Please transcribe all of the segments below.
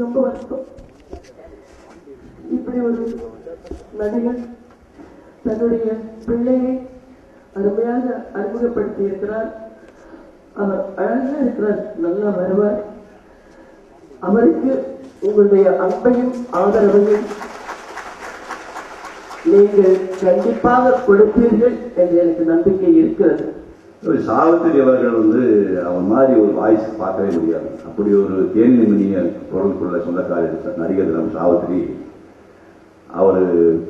ரொம்ப வருத்தம். இப்படி ஒரு நடிகர் தன்னுடைய பிள்ளையை அருமையாக அறிமுகப்படுத்தி இருக்கிறார். அவர் அழகா இருக்கிறார், நல்லா வருவார். அவருக்கு உங்களுடைய அன்பையும் ஆதரவையும் நீங்கள் கண்டிப்பாக கொடுப்பீர்கள் என்று எனக்கு நம்பிக்கை இருக்கிறது. சாவித்திரி அவர்கள் அவர் மாதிரி ஒரு வாய்ஸ் பார்க்கவே முடியாது. அப்படி ஒரு தேனிமணிய பொருளுக்குள்ள சொந்தக்காரர் நடிகர் தினம் சாவித்திரி. அவர்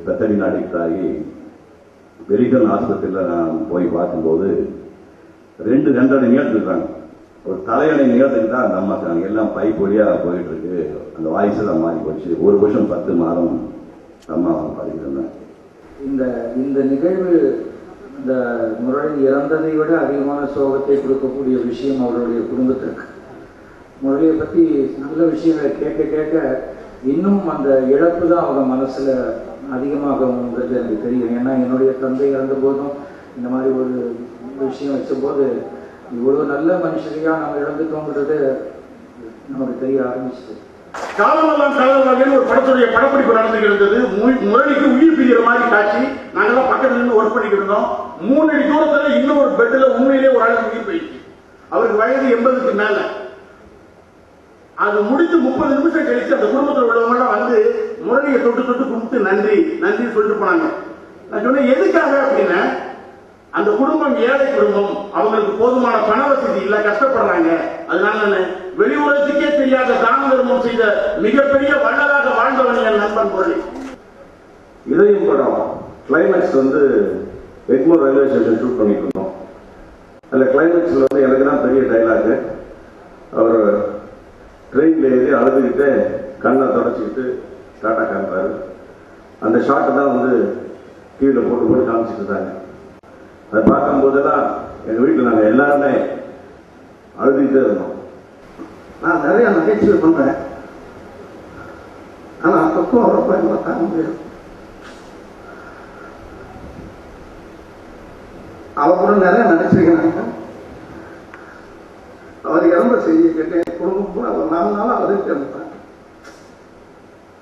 பெத்தடி நாடிக்காகி வெலிகன் ஆஸ்பத்திரியில் நான் போய் பார்க்கும்போது 2 நிகழ்த்து இருக்காங்க. ஒரு தலையணை நிகழ்த்துக்கு தான் அந்த அம்மா இருக்காங்க. எல்லாம் பைப் வழியாக போயிட்டு இருக்கு. அந்த வாய்ஸ் எல்லாம் மாறி போச்சு. 1 வருஷம் 10 மாதம் அம்மா பாதிக்கிறேன். இந்த நிகழ்வு இந்த முரளி இறந்ததை விட அதிகமான சோகத்தை கொடுக்கக்கூடிய விஷயம் அவருடைய குடும்பத்திற்கு. முரளியை பற்றி நல்ல விஷயங்களை கேட்க கேட்க இன்னும் அந்த இழப்பு தான் அவங்க மனசுல அதிகமாகுங்கிறது எனக்கு தெரியும். ஏன்னா என்னுடைய தந்தை இறந்த போதும் இந்த மாதிரி ஒரு விஷயம் வச்சபோது இவ்வளவு நல்ல மனுஷரையா நம்ம இழந்துட்டோங்கிறது நமக்கு தெரிய ஆரம்பிச்சது. காலமெல்லாம் காலமாக ஒரு படத்துடைய படப்பிடிப்பு நடந்துகிட்டு இருந்தது. முரளிக்கு உயிர் பிரிகிற மாதிரி காட்சி. நாங்கெல்லாம் பக்கத்துல இருந்து ஒர்க் பண்ணிக்கிட்டு இருந்தோம். 3 அடி தூரத்துல இன்னும் ஒரு பெட்ல உண்மையிலேயே ஒரு ஆளுக்கு உயிர் போயிடுச்சு. அவருக்கு வயது 80க்கு மேல. அது முடித்து 30 நிமிஷம் கழிச்சு அந்த குடும்பத்தில் உள்ளவங்க எல்லாம் வந்து முரளியை தொட்டு கும்பிட்டு நன்றி நன்றி சொல்லிட்டு போனாங்க. நான் சொன்னேன் எதுக்காக அப்படின்னா, அந்த குடும்பம் ஏழை குடும்பம், அவங்களுக்கு போதுமான பண வசதி இல்ல, கஷ்டப்படுறாங்க. அதனால நான் வெளி உலகத்துக்கே தெரியாத தான தர்மம் செய்த மிகப்பெரிய வள்ளலாக வாழ்ந்தவன் என் நண்பன் முரளி. இதயம் படம் climax Egmore railway station shoot பண்ணிட்டு இருந்தோம். அந்த கிளைமேக்ஸ்ல எனக்கு தான் பெரிய டைலாக். அவர் ட்ரெயின்ல ஏறி அழுதுகிட்டு கண்ணை தொடச்சிக்கிட்டு டாட்டா காமிப்பாரு. அந்த ஷாட்டை தான் டிவியில போட்டு காமிச்சிட்டு இருந்தாங்க. அதை பார்க்கும் போதெல்லாம் எங்க வீட்டில் நாங்கள் எல்லாருமே அழுதுகிட்டே இருந்தோம். நான் நிறைய நகைச்சுவை பண்றேன், ஆனா அப்பப்போ ரொம்ப தாங்க முடியும். அவ நிறைய நடிச்சிருக்கிறாங்க. அவர் இறந்த செய்தி கேட்டேன். குடும்பம் கூட அவர் 4 நாள் அழுதுகிட்டே இருந்தேன்.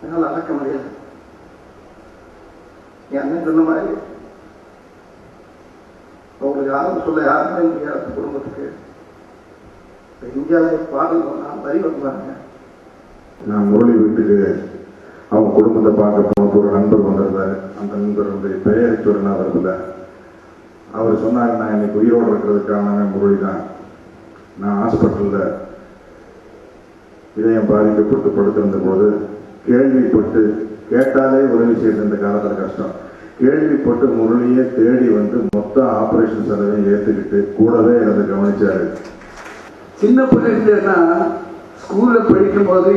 என்னால் அடக்க முடியாது. என் அண்ணன் சொன்ன மாதிரி அவங்களுக்கு யாரும் சொல்ல யாருமே முடியாது. குடும்பத்துக்கு இந்தியாவில் பாடல் வரி வருவாங்க. நான் முரளி வீட்டுக்கு அவங்க குடும்பத்தை பார்க்க போனது ஒரு நண்பர் வந்திருந்தாரு. அந்த நண்பர் பெயரிச்சுவரன் அவர்ல அவர் சொன்னாங்க, நான் இன்னைக்கு உயிரோடு இருக்கிறதுக்கான முரளி தான். நான் ஹாஸ்பிட்டல்ல இதயம் பாதிக்கப்பட்டு படுத்திருந்த போது கேள்விப்பட்டு, கேட்டாலே உதவி செய்த இந்த காலத்தில் கஷ்டம், கேள்விப்பட்டு முரளியை தேடி மொத்த ஆபரேஷன் செலவையும் ஏற்றுக்கிட்டு கூடவே எனக்கு கவனிச்சாரு. சின்ன பிள்ளைன்னா ஸ்கூல்ல படிக்கும் போது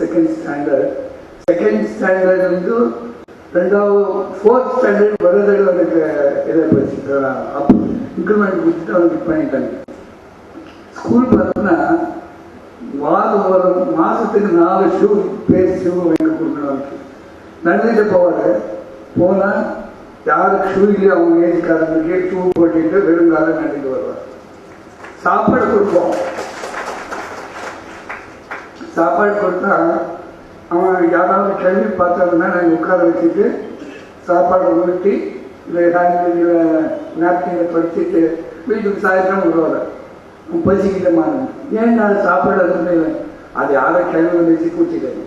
செகண்ட் ஸ்டாண்டர்ட் 4th ஸ்டாண்டர்ட் வருதில் எனக்கு இதை படிச்சுக்கலாம். அப்போ இன்க்ரிமெண்ட் கொடுத்துட்டு அவனுக்கு பண்ணிட்டாங்க. ஸ்கூல் பார்த்தோன்னா ஒரு மாசத்துக்கு 4 ஷூ வாங்கி கொடுக்கணும். நடந்துட்டு போவாரு. போனா யாருக்கு ஷூ இல்லையோ அவங்க ஏஜ்காரங்களுக்கே ஷூ போட்டுட்டு வெறுங்கால நடந்து வருவார். சாப்பாடு கொடுப்போம். சாப்பாடு கொடுத்தா அவன் யாராவது கேள்வி பார்த்தாங்கன்னா நாங்கள் உட்கார வச்சுட்டு சாப்பாடு ஊட்டி நாப்கினை படிச்சுட்டு வீட்டுக்கு சாயந்தரம் வருவார். பசிக்கிட்ட மாறுங்க. ஏன் நான் சாப்பாடு அது யாரை கேள்வி வச்சு கூச்சிட்டேன்.